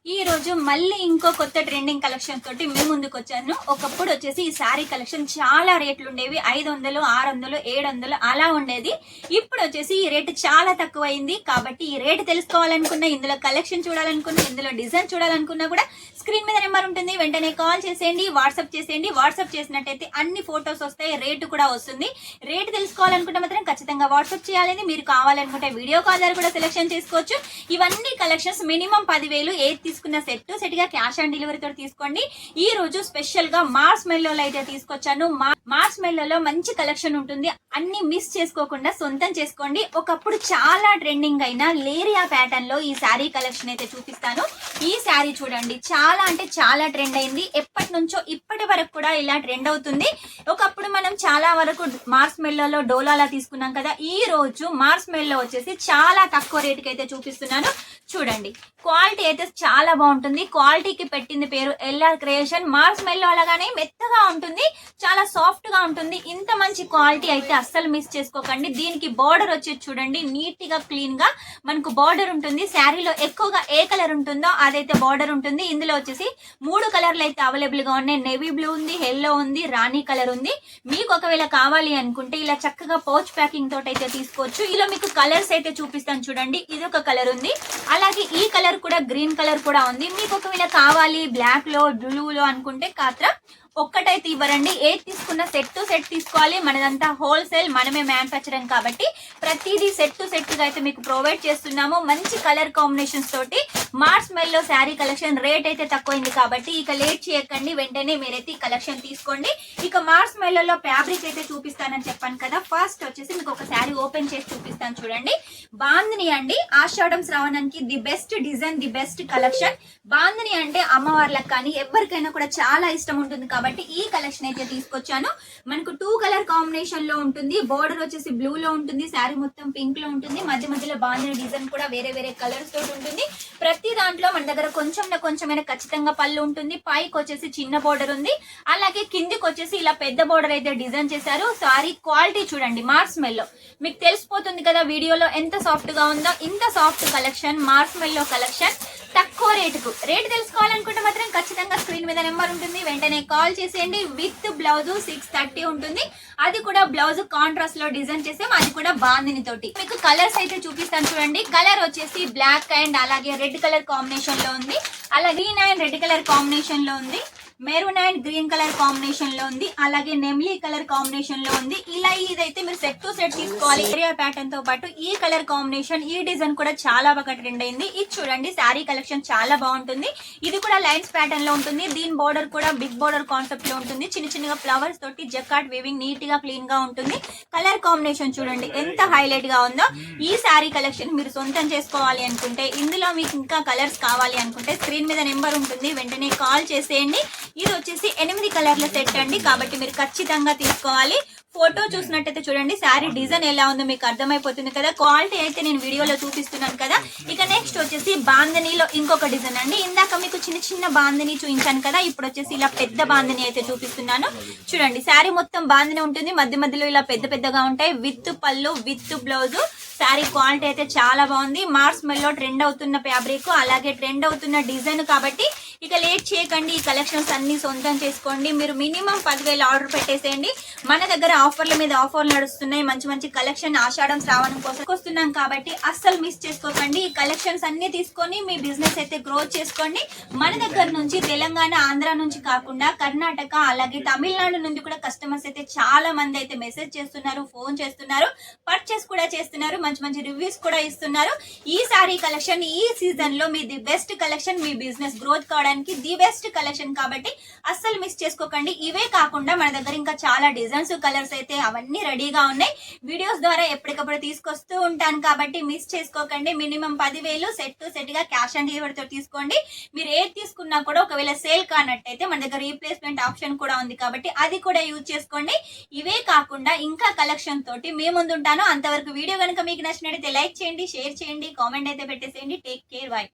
ఈ రోజు మళ్ళీ ఇంకో కొత్త ట్రెండింగ్ కలెక్షన్ తోటి మేము ముందుకు వచ్చాను. ఒకప్పుడు వచ్చేసి ఈ శారీ కలెక్షన్ చాలా రేట్లు ఉండేవి, 500, 600, 700 అలా ఉండేది. ఇప్పుడు వచ్చేసి ఈ రేటు చాలా తక్కువ అయింది. కాబట్టి ఈ రేటు తెలుసుకోవాలనుకున్నా, ఇందులో కలెక్షన్ చూడాలనుకున్నా, ఇందులో డిజైన్ చూడాలనుకున్నా కూడా స్క్రీన్ మీద నెంబర్ ఉంటుంది, వెంటనే కాల్ చేసేయండి, వాట్సాప్ చేసేయండి. వాట్సాప్ చేసినట్టయితే అన్ని ఫొటోస్ వస్తాయి, రేటు కూడా వస్తుంది. రేటు తెలుసుకోవాలనుకుంటే మాత్రం ఖచ్చితంగా వాట్సాప్ చేయాలని, మీరు కావాలనుకుంటే వీడియో కాల్ ద్వారా కూడా సెలెక్షన్ చేసుకోవచ్చు. ఇవన్నీ కలెక్షన్స్ మినిమం 10,000 ఏది తీసుకున్న సెట్ గా క్యాష్ ఆన్ డెలివరీ తోటి తీసుకోండి. ఈ రోజు స్పెషల్ గా మార్స్ మెల్లోలో అయితే తీసుకొచ్చాను. మార్స్ మెల్లోలో మంచి కలెక్షన్ ఉంటుంది, అన్ని మిస్ చేసుకోకుండా సొంతం చేసుకోండి. ఒకప్పుడు చాలా ట్రెండింగ్ అయిన లేరియా ప్యాటర్న్ లో ఈ శారీ కలెక్షన్ అయితే చూపిస్తాను. ఈ శారీ చూడండి, చాలా అంటే చాలా ట్రెండ్ అయింది. ఎప్పటి నుంచో ఇప్పటి వరకు కూడా ఇలా ట్రెండ్ అవుతుంది. ఒకప్పుడు మనం చాలా వరకు మార్స్ మెల్లోలో డోలాలా తీసుకున్నాం కదా. ఈ రోజు మార్స్ మెల్లో వచ్చేసి చాలా తక్కువ రేటుకి అయితే చూపిస్తున్నాను. చూడండి, క్వాలిటీ అయితే చాలా బాగుంటుంది. క్వాలిటీకి పెట్టింది పేరు ఎల్ఆర్ క్రియేషన్. మార్స్ మెల్లో అలాగానే మెత్తగా ఉంటుంది, చాలా సాఫ్ట్ గా ఉంటుంది. ఇంత మంచి క్వాలిటీ అయితే అస్సలు మిస్ చేసుకోకండి. దీనికి బార్డర్ వచ్చేసి చూడండి, నీట్ గా క్లీన్ గా మనకు బార్డర్ ఉంటుంది. శారీలో ఎక్కువగా ఏ కలర్ ఉంటుందో అదైతే బార్డర్ ఉంటుంది. ఇందులో వచ్చేసి 3 కలర్లు అయితే అవైలబుల్ గా ఉన్నాయి. నేవీ బ్లూ ఉంది, ఎల్లో ఉంది, రాణి కలర్ ఉంది. మీకు ఒకవేళ కావాలి అనుకుంటే ఇలా చక్కగా పౌచ్ ప్యాకింగ్ తోటి అయితే తీసుకోవచ్చు. ఇలా మీకు కలర్స్ అయితే చూపిస్తాను చూడండి. ఇది ఒక కలర్ ఉంది, అలాగే ఈ కలర్ కూడా గ్రీన్ కలర్ కూడా ఉంది. మీకు ఒకవేళ కావాలి బ్లాక్ లో, బ్లూ లో అనుకుంటే మాత్రం ఒక్కటైతే ఇవ్వరండి. ఏది తీసుకున్న సెట్ టు సెట్ తీసుకోవాలి. మనదంతా హోల్సేల్, మనమే మ్యానుఫ్యాక్చరింగ్ కాబట్టి ప్రతిదీ సెట్ టు సెట్ గా అయితే మీకు ప్రొవైడ్ చేస్తున్నాము. మంచి కలర్ కాంబినేషన్స్ తోటి మార్స్ మెల్లో శారీ కలెక్షన్. రేట్ అయితే తక్కువైంది కాబట్టి ఇక లేట్ చేయకండి, వెంటనే మీరైతే ఈ కలెక్షన్ తీసుకోండి. ఇక మార్స్ మెల్లోలో ఫ్యాబ్రిక్ అయితే చూపిస్తానని చెప్పాను కదా. ఫస్ట్ వచ్చేసి మీకు ఒక శారీ ఓపెన్ చేసి చూపిస్తాను చూడండి. బాందిని అండి, ఆషాఢం శ్రావణానికి the best design, the best collection. Bandhani అంటే అమ్మవార్లకు కానీ ఎవరికైనా కూడా చాలా ఇష్టం ఉంటుంది కాబట్టి ఈ కలెక్షన్ అయితే తీసుకొచ్చాను. మనకు 2 కలర్ కాంబినేషన్ లో ఉంటుంది. బోర్డర్ వచ్చేసి బ్లూ లో ఉంటుంది, శారీ మొత్తం పింక్ లో ఉంటుంది. మధ్య మధ్యలో బాందిని డిజైన్ కూడా వేరే వేరే కలర్స్ తోటి ఉంటుంది. ప్రతి దాంట్లో మన దగ్గర కొంచెమైనా ఖచ్చితంగా పళ్ళు ఉంటుంది. పైకి వచ్చేసి చిన్న బోర్డర్ ఉంది, అలాగే కిందికి వచ్చేసి ఇలా పెద్ద బోర్డర్ అయితే డిజైన్ చేశారు. సారీ క్వాలిటీ చూడండి, మార్స్ మెల్లో మీకు తెలిసిపోతుంది కదా వీడియోలో ఎంత సాఫ్ట్ గా ఉందో. ఇంత సాఫ్ట్ కలెక్షన్ మార్స్ మెల్లో కలెక్షన్ తక్కువ రేటుకు. రేటు తెలుసుకోవాలనుకుంటే మాత్రం ఖచ్చితంగా స్క్రీన్ మీద నెంబర్ ఉంటుంది, వెంటనే కాల్ చేసేయండి. విత్ బ్లౌజ్ 630 ఉంటుంది. అది కూడా బ్లౌజ్ కాంట్రాస్ట్ లో డిజైన్ చేసాం, అది కూడా బాందిని తోటి. మీకు కలర్స్ అయితే చూపిస్తాను చూడండి. కలర్ వచ్చేసి బ్లాక్ అండ్ అలాగే రెడ్ కలర్ కాంబినేషన్ లో ఉంది, అలాగే green and red colour combination లో ఉంది, maroon and green colour combination లో ఉంది, అలాగే నెమ్లీ కలర్ కాంబినేషన్ లో ఉంది. ఇలా ఇదైతే మీరు సెట్ టు సెట్ తీసుకోవాలి. ఏరియా ప్యాటర్న్ తో పాటు ఈ కలర్ కాంబినేషన్, ఈ డిజైన్ కూడా చాలా బాగా ట్రెండ్ అయింది. ఇది చూడండి, శారీ కలెక్షన్ చాలా బాగుంటుంది. ఇది కూడా లైన్స్ ప్యాటర్న్ లో ఉంటుంది. దీని బోర్డర్ కూడా బిగ్ బోర్డర్ కాన్సెప్ట్ లో ఉంటుంది. చిన్న చిన్నగా ఫ్లవర్స్ తోటి జకాట్ వీవింగ్ నీట్ గా క్లీన్ గా ఉంటుంది. కలర్ కాంబినేషన్ చూడండి ఎంత హైలైట్ గా ఉందో. ఈ శారీ కలెక్షన్ మీరు సొంతం చేసుకోవాలి అనుకుంటే, ఇందులో మీకు ఇంకా కలర్స్ కావాలి అనుకుంటే స్క్రీన్ మీద నెంబర్ ఉంటుంది, వెంటనే కాల్ చేసేయండి. ఇది వచ్చేసి 8 కలర్ల సెట్ అండి, కాబట్టి మీరు ఖచ్చితంగా తీసుకోవాలి. ఫోటో చూసినట్టయితే చూడండి, శారీ డిజైన్ ఎలా ఉందో మీకు అర్థమైపోతుంది కదా. క్వాలిటీ అయితే నేను వీడియోలో చూపిస్తున్నాను కదా. ఇక నెక్స్ట్ వచ్చేసి బాందినీలో ఇంకొక డిజైన్ అండి. ఇందాక మీకు చిన్న చిన్న బాందిని చూపించాను కదా, ఇప్పుడు వచ్చేసి ఇలా పెద్ద బాందిని అయితే చూపిస్తున్నాను చూడండి. శారీ మొత్తం బాందిని ఉంటుంది, మధ్య మధ్యలో ఇలా పెద్ద పెద్దగా ఉంటాయి. విత్ పళ్ళు, విత్ బ్లౌజ్. శారీ క్వాలిటీ అయితే చాలా బాగుంది. మార్స్ మెల్లో ట్రెండ్ అవుతున్న ఫ్యాబ్రిక్, అలాగే ట్రెండ్ అవుతున్న డిజైన్ కాబట్టి ఇక లేట్ చేయకండి. ఈ కలెక్షన్స్ అన్ని సొంతం చేసుకోండి. మీరు మినిమం 10,000 ఆర్డర్ పెట్టేసేయండి. మన దగ్గర ఆఫర్ల మీద ఆఫర్లు నడుస్తున్నాయి. మంచి మంచి కలెక్షన్ ఆషాఢం శ్రావణం కోసం వస్తున్నాం కాబట్టి అస్సలు మిస్ చేసుకోకండి. ఈ కలెక్షన్స్ అన్ని తీసుకొని మీ బిజినెస్ అయితే గ్రో చేసుకోండి. మన దగ్గర నుంచి తెలంగాణ, ఆంధ్ర నుంచి కాకుండా కర్ణాటక, అలాగే తమిళనాడు నుండి కూడా కస్టమర్స్ అయితే చాలా మంది అయితే మెసేజ్ చేస్తున్నారు, ఫోన్ చేస్తున్నారు, పర్చేస్ కూడా చేస్తున్నారు, మంచి మంచి రివ్యూస్ కూడా ఇస్తున్నారు. ఈ సారీ కలెక్షన్ ఈ సీజన్ లో me the best collection, me business growth కావడానికి ది బెస్ట్ కలెక్షన్ కాబట్టి అస్సలు మిస్ చేసుకోకండి. ఇవే కాకుండా మన దగ్గర ఇంకా చాలా డిజైన్స్, కలర్స్ అయితే అవన్నీ రెడీగా ఉన్నాయి. వీడియోస్ ద్వారా ఎప్పటికప్పుడు తీసుకొస్తూ ఉంటాను కాబట్టి మిస్ చేసుకోకండి. మినిమం 10,000 సెట్ టు సెట్ గా క్యాష్ ఆన్ డెలివరీతో తీసుకోండి. మీరు ఏది తీసుకున్నా కూడా ఒకవేళ సేల్ కానట్టయితే మన దగ్గర రీప్లేస్మెంట్ ఆప్షన్ కూడా ఉంది కాబట్టి అది కూడా యూజ్ చేసుకోండి. ఇవే కాకుండా ఇంకా కలెక్షన్ తోటి మేము ముందుంటాను. అంతవరకు వీడియో కనుక మీకు నచ్చినట్లయితే లైక్ చేయండి, షేర్ చేయండి, కామెంట్ అయితే పెట్టేసేయండి. Take care, by.